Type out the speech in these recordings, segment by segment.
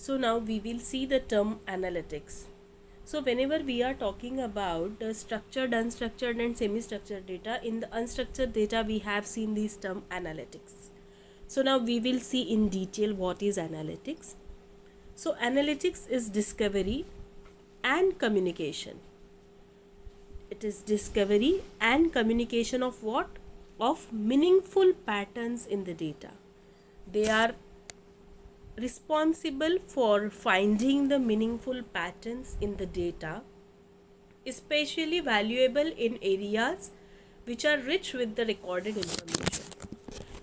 So now we will see the term analytics. So whenever we are talking about the structured, unstructured and semi-structured data, in the unstructured data we have seen this term analytics. So now we will see in detail what is analytics. So analytics is discovery and communication. It is discovery and communication of what? Of meaningful patterns in the data. They are responsible for finding the meaningful patterns in the data, especially valuable in areas which are rich with the recorded information.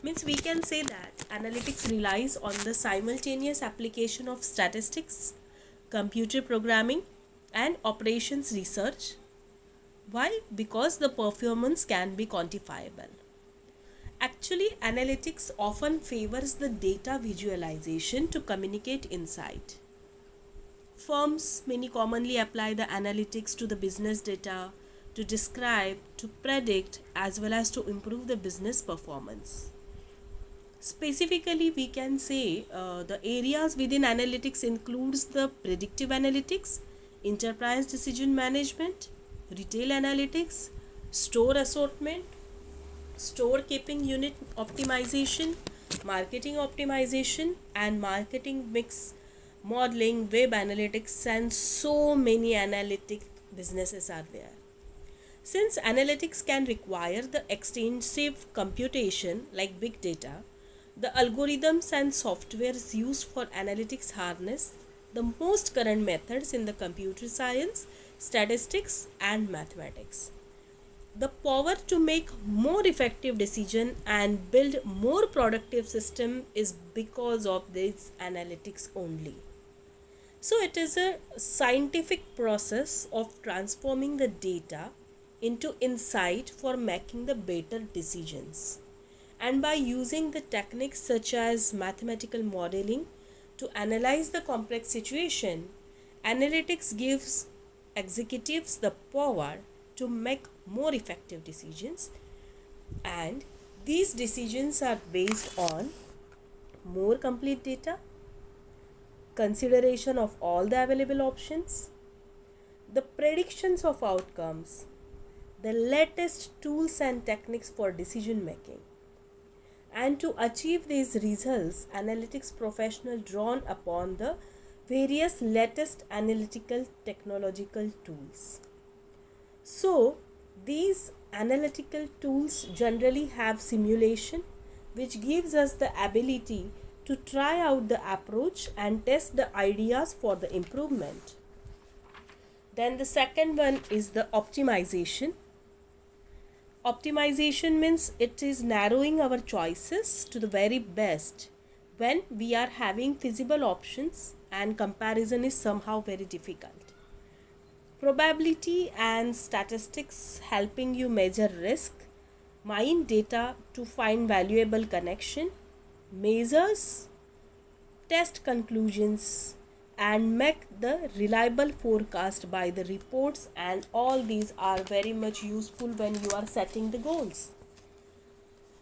Means we can say that analytics relies on the simultaneous application of statistics, computer programming and operations research. Why? Because the performance can be quantifiable. Actually, analytics often favors the data visualization to communicate insight. Firms many commonly apply the analytics to the business data to describe, to predict, as well as to improve the business performance. Specifically, we can say the areas within analytics includes the predictive analytics, enterprise decision management, retail analytics, store assortment, store keeping unit optimization, marketing optimization, and marketing mix modeling, web analytics, and so many analytic businesses are there. Since analytics can require the extensive computation like big data, the algorithms and softwares used for analytics harness the most current methods in the computer science, statistics, and mathematics. The power to make more effective decision and build more productive system is because of this analytics only. So it is a scientific process of transforming the data into insight for making the better decisions. And by using the techniques such as mathematical modeling to analyze the complex situation, analytics gives executives the power to make more effective decisions, and these decisions are based on more complete data, consideration of all the available options, the predictions of outcomes, the latest tools and techniques for decision making. And to achieve these results, analytics professionals drawn upon the various latest analytical technological tools. So, these analytical tools generally have simulation, which gives us the ability to try out the approach and test the ideas for the improvement. Then the second one is the optimization. Optimization means it is narrowing our choices to the very best when we are having feasible options and comparison is somehow very difficult. Probability and statistics helping you measure risk, mine data to find valuable connection, measures, test conclusions, and make the reliable forecast by the reports, and all these are very much useful when you are setting the goals.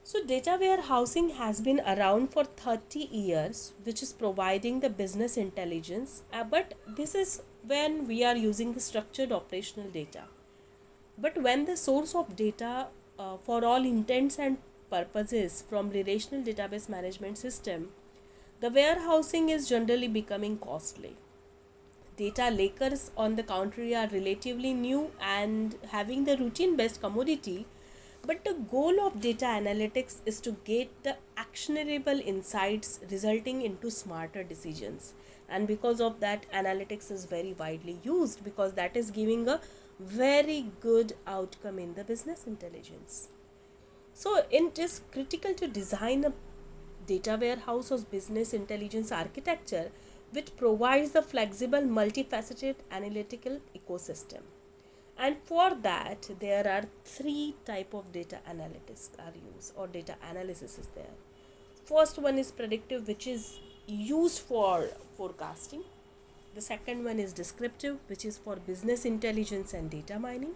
So data warehousing has been around for 30 years, which is providing the business intelligence, but this is when we are using the structured operational data. But when the source of data for all intents and purposes from relational database management system, the warehousing is generally becoming costly. Data lakers, on the contrary, are relatively new and having the routine based commodity. But the goal of data analytics is to get the actionable insights resulting into smarter decisions. And because of that, analytics is very widely used because that is giving a very good outcome in the business intelligence. So it is critical to design a data warehouse or business intelligence architecture which provides the flexible multifaceted analytical ecosystem. And for that there are three type of data analytics are used or data analysis is there. First one is predictive, which is used for forecasting. The second one is descriptive, which is for business intelligence and data mining.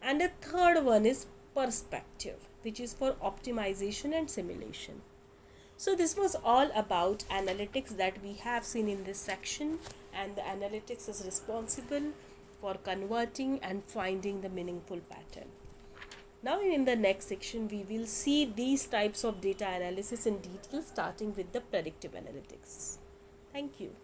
And the third one is perspective, which is for optimization and simulation. So this was all about analytics that we have seen in this section, and the analytics is responsible for converting and finding the meaningful pattern. Now in the next section we will see these types of data analysis in detail, starting with the predictive analytics. Thank you.